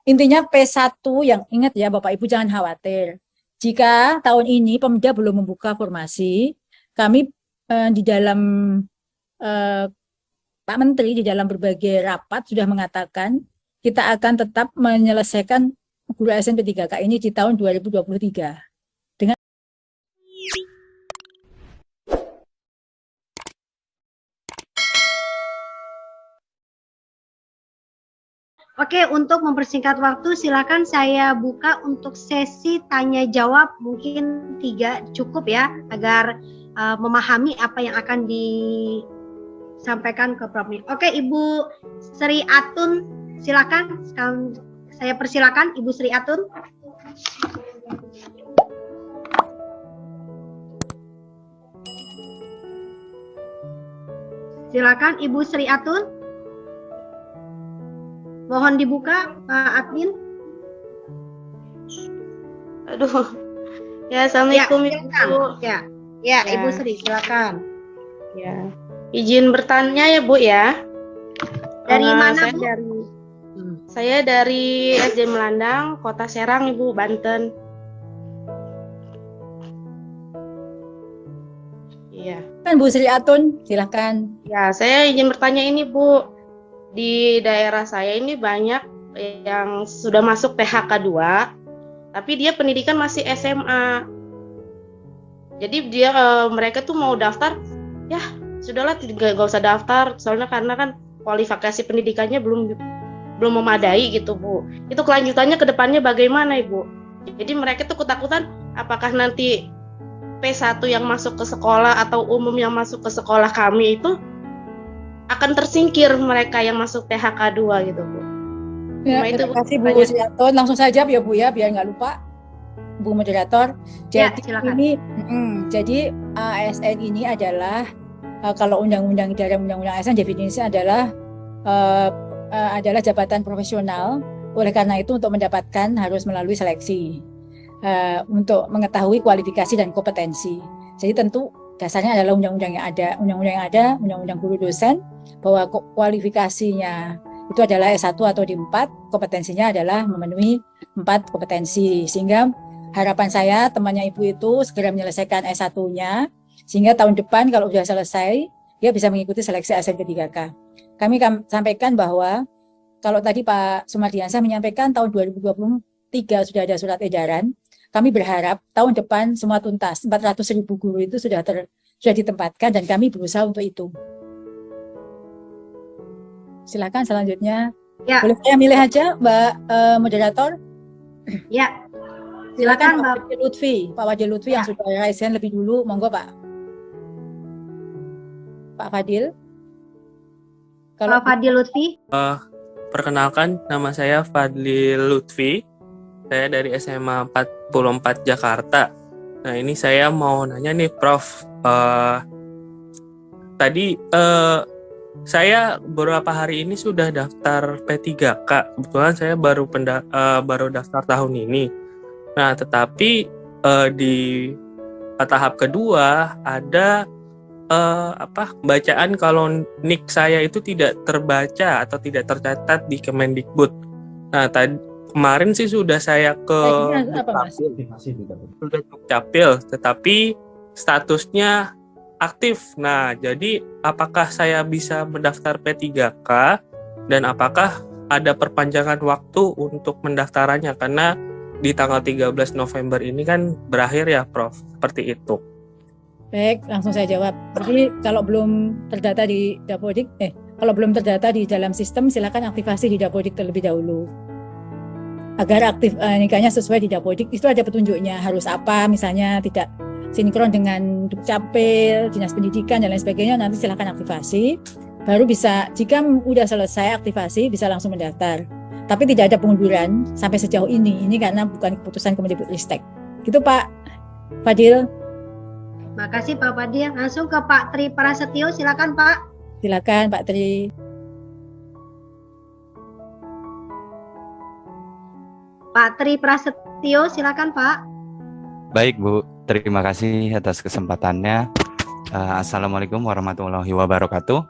Intinya P1 yang ingat ya Bapak Ibu jangan khawatir. Jika tahun ini Pemda belum membuka formasi, kami di dalam Pak Menteri di dalam berbagai rapat sudah mengatakan kita akan tetap menyelesaikan guru ASN P3K ini di tahun 2023. Oke, untuk mempersingkat waktu, silakan saya buka untuk sesi tanya jawab, mungkin 3 cukup ya, agar memahami apa yang akan disampaikan ke Prof. Oke, Ibu Sri Atun, silakan. Sekarang saya persilakan Ibu Sri Atun. Silakan Ibu Sri Atun. Mohon dibuka, Pak Admin. Aduh. Ya, Assalamualaikum ya, Ibu. Ya, Ibu Sri, silakan. Ya. Izin bertanya ya, Bu ya. Dari mana, saya Bu? Saya dari SD Melandang, Kota Serang, Ibu, Banten. Iya. Kan Bu Sri Atun, silakan. Ya, saya izin bertanya ini, Bu. Di daerah saya ini banyak yang sudah masuk PHK 2, tapi dia pendidikan masih SMA. Jadi mereka tuh mau daftar, ya sudahlah gak usah daftar, soalnya karena kan kualifikasi pendidikannya belum memadai gitu, Bu. Itu kelanjutannya ke depannya bagaimana, Ibu? Jadi mereka tuh ketakutan apakah nanti P1 yang masuk ke sekolah atau umum yang masuk ke sekolah kami itu akan tersingkir mereka yang masuk PHK 2 gitu, Bu. Ya, terima kasih Bu Sri Atun. Langsung saja ya Bu ya, biar nggak lupa. Bu Moderator. Jadi ya, silakan. Jadi ASN ini adalah kalau undang-undang dalam undang-undang ASN definisinya adalah jabatan profesional. Oleh karena itu untuk mendapatkan harus melalui seleksi untuk mengetahui kualifikasi dan kompetensi. Jadi tentu dasarnya adalah undang-undang yang ada, undang-undang guru dosen, bahwa kualifikasinya itu adalah S1 atau D4, kompetensinya adalah memenuhi 4 kompetensi. Sehingga harapan saya temannya Ibu itu segera menyelesaikan S1-nya, sehingga tahun depan kalau sudah selesai, dia bisa mengikuti seleksi ASN P3K. Kami sampaikan bahwa, kalau tadi Pak Sumardiansyah menyampaikan tahun 2023 sudah ada surat edaran, kami berharap tahun depan semua tuntas, 400.000 guru itu sudah ditempatkan dan kami berusaha untuk itu. Silakan selanjutnya. Ya. Boleh saya milih aja, Mbak Moderator? Ya. Silakan Pak Fadil Lutfi yang sudah raise hand lebih dulu, monggo Pak. Pak Fadil. Kalau Pak Fadil Lutfi. Perkenalkan, nama saya Fadil Lutfi. Saya dari SMA 44 Jakarta. Nah, ini saya mau nanya nih, Prof. Tadi saya beberapa hari ini sudah daftar P3K. Kebetulan saya baru daftar tahun ini. Nah, tetapi di tahap kedua ada bacaan kalau NIK saya itu tidak terbaca atau tidak tercatat di Kemendikbud. Nah, kemarin sih sudah saya ke Dukcapil, tetapi statusnya aktif. Nah, jadi apakah saya bisa mendaftar P3K dan apakah ada perpanjangan waktu untuk mendaftarannya? Karena di tanggal 13 November ini kan berakhir ya, Prof. Seperti itu. Baik, langsung saya jawab. Jadi kalau belum terdata di Dapodik, kalau belum terdata di dalam sistem, silakan aktivasi di Dapodik terlebih dahulu. Agar aktif nikahnya sesuai di Dapodik, itu ada petunjuknya, harus apa, misalnya tidak sinkron dengan Dukcapil, Dinas Pendidikan, dan lain sebagainya, nanti silakan aktivasi. Baru bisa, jika sudah selesai aktivasi, bisa langsung mendaftar. Tapi tidak ada pengunduran sampai sejauh ini karena bukan keputusan Kemendikbudristek. Gitu Pak Fadil. Makasih Pak Fadil. Langsung ke Pak Tri Prasetyo, silakan Pak. Silakan Pak Tri. Pak Tri Prasetyo, silakan Pak. Baik Bu, terima kasih atas kesempatannya. Assalamualaikum warahmatullahi wabarakatuh.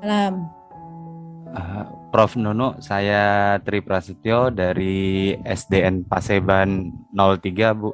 Salam. Prof Nunu, saya Tri Prasetyo dari SDN Paseban 03, Bu.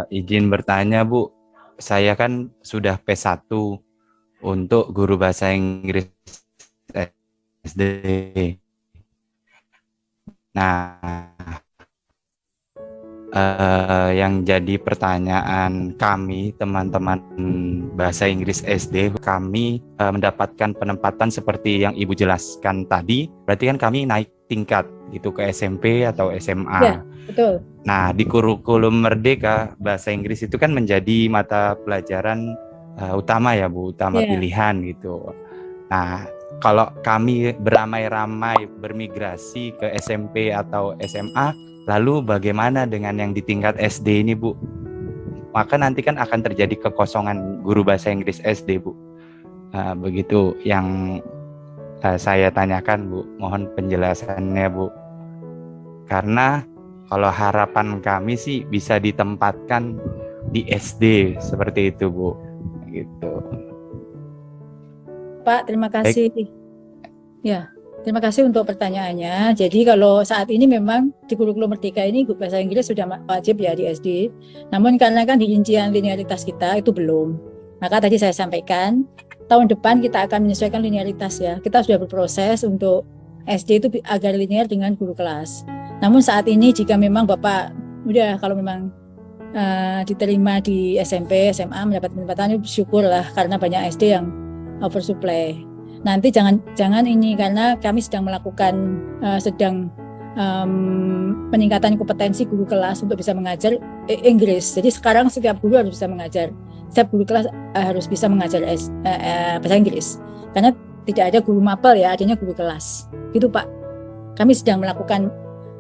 Izin bertanya, Bu. Saya kan sudah P1 untuk guru bahasa Inggris SD. Nah, yang jadi pertanyaan kami, teman-teman bahasa Inggris SD, kami mendapatkan penempatan seperti yang Ibu jelaskan tadi, berarti kan kami naik tingkat gitu ke SMP atau SMA. Ya, betul. Nah, di kurikulum Merdeka, bahasa Inggris itu kan menjadi mata pelajaran utama ya, Bu, utama pilihan gitu. Nah, kalau kami beramai-ramai bermigrasi ke SMP atau SMA, lalu bagaimana dengan yang di tingkat SD ini, Bu? Maka nanti kan akan terjadi kekosongan guru bahasa Inggris SD, Bu. Begitu yang saya tanyakan, Bu. Mohon penjelasannya, Bu. Karena kalau harapan kami sih bisa ditempatkan di SD seperti itu, Bu. Gitu. Pak, terima kasih. Ya, terima kasih untuk pertanyaannya. Jadi kalau saat ini memang di kurikulum Merdeka ini bahasa Inggris sudah wajib ya di SD. Namun karena kan di rincian linearitas kita itu belum. Maka tadi saya sampaikan tahun depan kita akan menyesuaikan linearitas ya. Kita sudah berproses untuk SD itu agar linear dengan guru kelas. Namun saat ini jika memang Bapak udah kalau memang diterima di SMP, SMA mendapat penempatan, syukurlah karena banyak SD yang oversupply. Nanti jangan ini karena kami sedang melakukan peningkatan kompetensi guru kelas untuk bisa mengajar Inggris. Jadi sekarang setiap guru harus bisa mengajar, setiap guru kelas harus bisa mengajar bahasa Inggris. Karena tidak ada guru mapel ya, adanya guru kelas. Gitu Pak. Kami sedang melakukan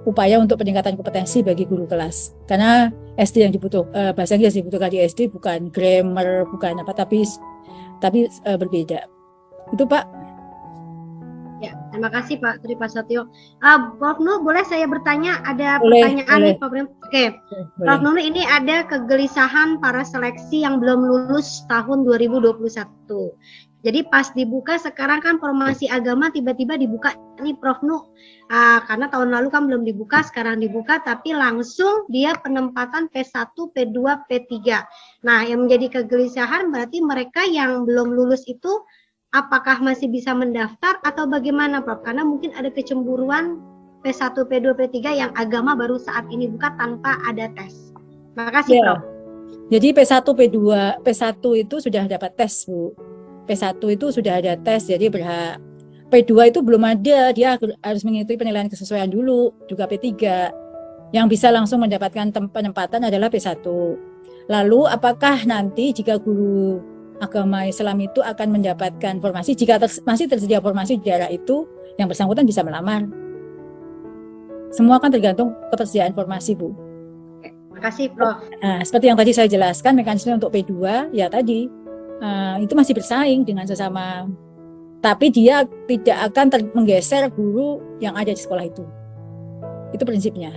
upaya untuk peningkatan kompetensi bagi guru kelas. Karena SD yang bahasa Inggris dibutuhkan di SD bukan grammar, bukan apa, tapi berbeda. Itu Pak. Ya, terima kasih Pak Tri Prasetyo. Prof Nu, boleh saya bertanya? Ada pertanyaan nih, Prof. Oke. Prof Nu, ini ada kegelisahan para seleksi yang belum lulus tahun 2021. Jadi pas dibuka sekarang kan formasi agama tiba-tiba dibuka nih Prof Nu. Karena tahun lalu kan belum dibuka, sekarang dibuka tapi langsung dia penempatan P1, P2, P3. Nah, yang menjadi kegelisahan berarti mereka yang belum lulus itu apakah masih bisa mendaftar atau bagaimana Prof? Karena mungkin ada kecemburuan P1, P2, P3 yang agama baru saat ini buka tanpa ada tes. Makasih ya. Prof. Jadi P1, P2, P1 itu sudah dapat tes Bu. P1 itu sudah ada tes, jadi berhak. P2 itu belum ada, dia harus mengikuti penilaian kesesuaian dulu, juga P3. Yang bisa langsung mendapatkan penempatan adalah P1. Lalu apakah nanti jika guru agama Islam itu akan mendapatkan formasi, jika masih tersedia formasi di daerah itu, yang bersangkutan bisa melamar. Semua kan tergantung ketersediaan formasi, Bu. Makasih, Prof. Nah, seperti yang tadi saya jelaskan, mekanisme untuk P2, ya tadi, itu masih bersaing dengan sesama, tapi dia tidak akan menggeser guru yang ada di sekolah itu. Itu prinsipnya.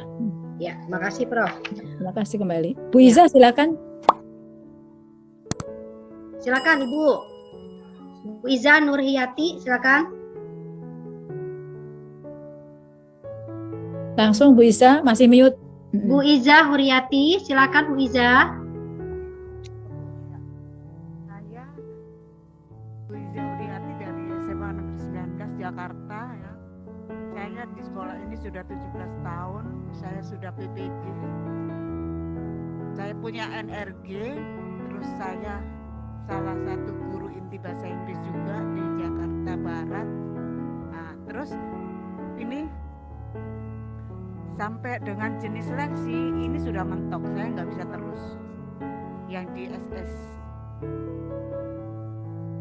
Ya, makasih, Prof. Terima kasih kembali. Bu Iza, silakan. Silakan Ibu. Bu Iza Nurhiyati, silakan. Langsung Bu Iza, masih mute. Bu Iza Huriyati, silakan Bu Iza. Saya Bu Iza Huriyati dari SMA Negeri 19 Jakarta ya. Saya di sekolah ini sudah 17 tahun, saya sudah PPG. Saya punya NRG, terus saya salah satu guru inti bahasa Inggris juga di Jakarta Barat. Nah, terus ini sampai dengan jenis seleksi ini sudah mentok, saya nggak bisa terus yang di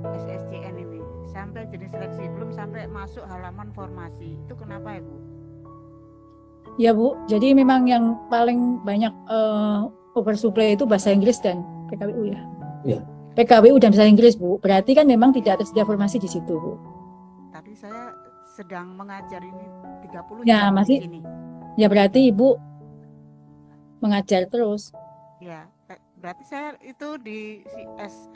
SSCN ini sampai jenis seleksi, belum sampai masuk halaman formasi. Itu kenapa ya Bu? Ya Bu, jadi memang yang paling banyak oversupply itu bahasa Inggris dan PKWU ya. Iya. PKWU dan bahasa Inggris Bu, berarti kan memang tidak tersedia formasi di situ Bu. Tapi saya sedang mengajar ini 30 ya, masih di sini. Ya berarti Ibu mengajar terus. Ya, berarti saya itu di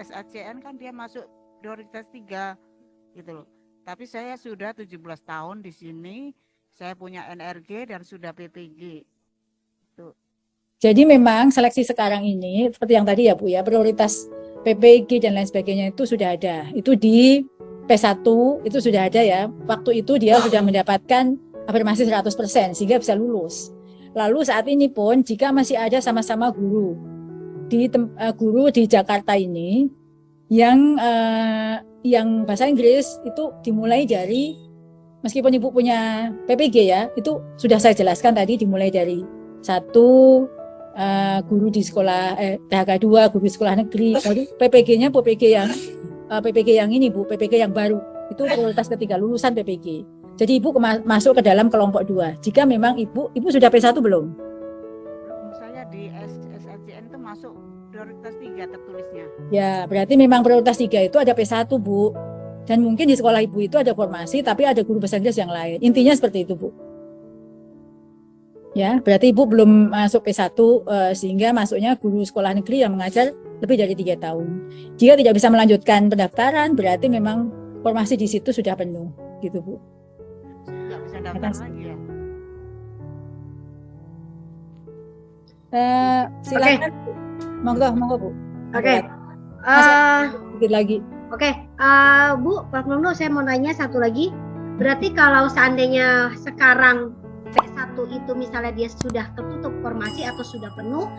SACN kan dia masuk prioritas 3 gitu loh. Tapi saya sudah 17 tahun di sini, saya punya NRG dan sudah PPG. Tuh. Jadi memang seleksi sekarang ini seperti yang tadi ya Bu ya, prioritas PPG dan lain sebagainya itu sudah ada. Itu di P1 itu sudah ada ya. Waktu itu dia sudah mendapatkan afirmasi 100% sehingga bisa lulus. Lalu saat ini pun jika masih ada sama-sama guru di Jakarta ini yang bahasa Inggris itu dimulai dari, meskipun Ibu punya PPG ya, itu sudah saya jelaskan tadi, dimulai dari 1 guru di sekolah THK 2, guru di sekolah negeri, lalu PPG-nya PPG yang ini Bu, PPG yang baru itu prioritas ketiga lulusan PPG. Jadi Ibu masuk ke dalam kelompok 2. Jika memang Ibu sudah P1 belum? Saya di SNCN itu masuk prioritas 3 tertulisnya. Ya, berarti memang prioritas 3 itu ada P1 Bu. Dan mungkin di sekolah Ibu itu ada formasi, tapi ada guru bahasa Inggris yang lain. Intinya seperti itu Bu. Ya, berarti Ibu belum masuk P1 sehingga masuknya guru sekolah negeri yang mengajar lebih dari 3 tahun. Jika tidak bisa melanjutkan pendaftaran, berarti memang formasi di situ sudah penuh, gitu Bu. Nggak bisa daftar lagi ya. Silakan. Monggo Bu. Oke. Sedikit lagi. Oke, Bu, Prof. Nunu, saya mau nanya satu lagi. Berarti kalau seandainya sekarang P1 itu misalnya dia sudah tertutup formasi atau sudah penuh,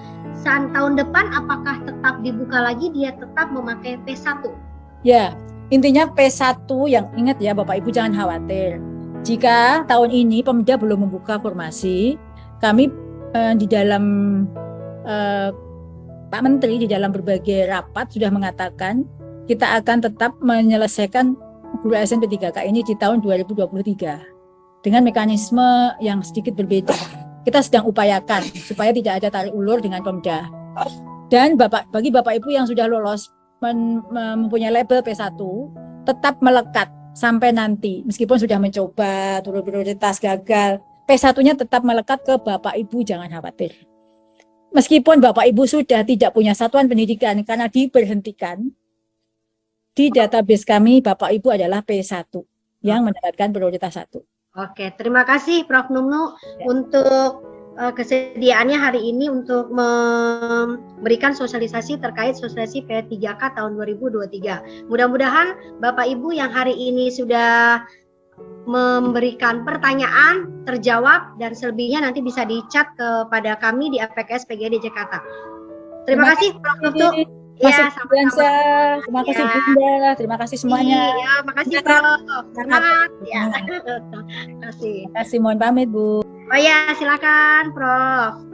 tahun depan apakah tetap dibuka lagi, dia tetap memakai P1? Ya, intinya P1 yang ingat ya Bapak Ibu, jangan khawatir. Jika tahun ini Pemda belum membuka formasi, kami di dalam Pak Menteri di dalam berbagai rapat sudah mengatakan kita akan tetap menyelesaikan guru ASN P3K ini di tahun 2023 dengan mekanisme yang sedikit berbeda. Kita sedang upayakan supaya tidak ada tarik ulur dengan Pemda. Dan bagi Bapak Ibu yang sudah lolos mempunyai label P1 tetap melekat sampai nanti, meskipun sudah mencoba turun prioritas gagal, P1-nya tetap melekat ke Bapak Ibu, jangan khawatir. Meskipun Bapak Ibu sudah tidak punya satuan pendidikan karena diberhentikan, di database kami Bapak Ibu adalah P1 yang mendapatkan prioritas 1. Oke, terima kasih Prof. Nunu untuk kesediaannya hari ini untuk memberikan sosialisasi terkait sosialisasi P3K tahun 2023. Mudah-mudahan Bapak Ibu yang hari ini sudah memberikan pertanyaan terjawab, dan selebihnya nanti bisa di-chat kepada kami di APKS PGRI Jakarta. Terima kasih Prof. Nunu. Ya, sama-sama. Terima kasih Bunda, terima kasih semuanya. Iya, makasih Prof. Semangat. Ya. Terima kasih. Terima kasih, mohon pamit Bu. Oh ya, silakan Prof.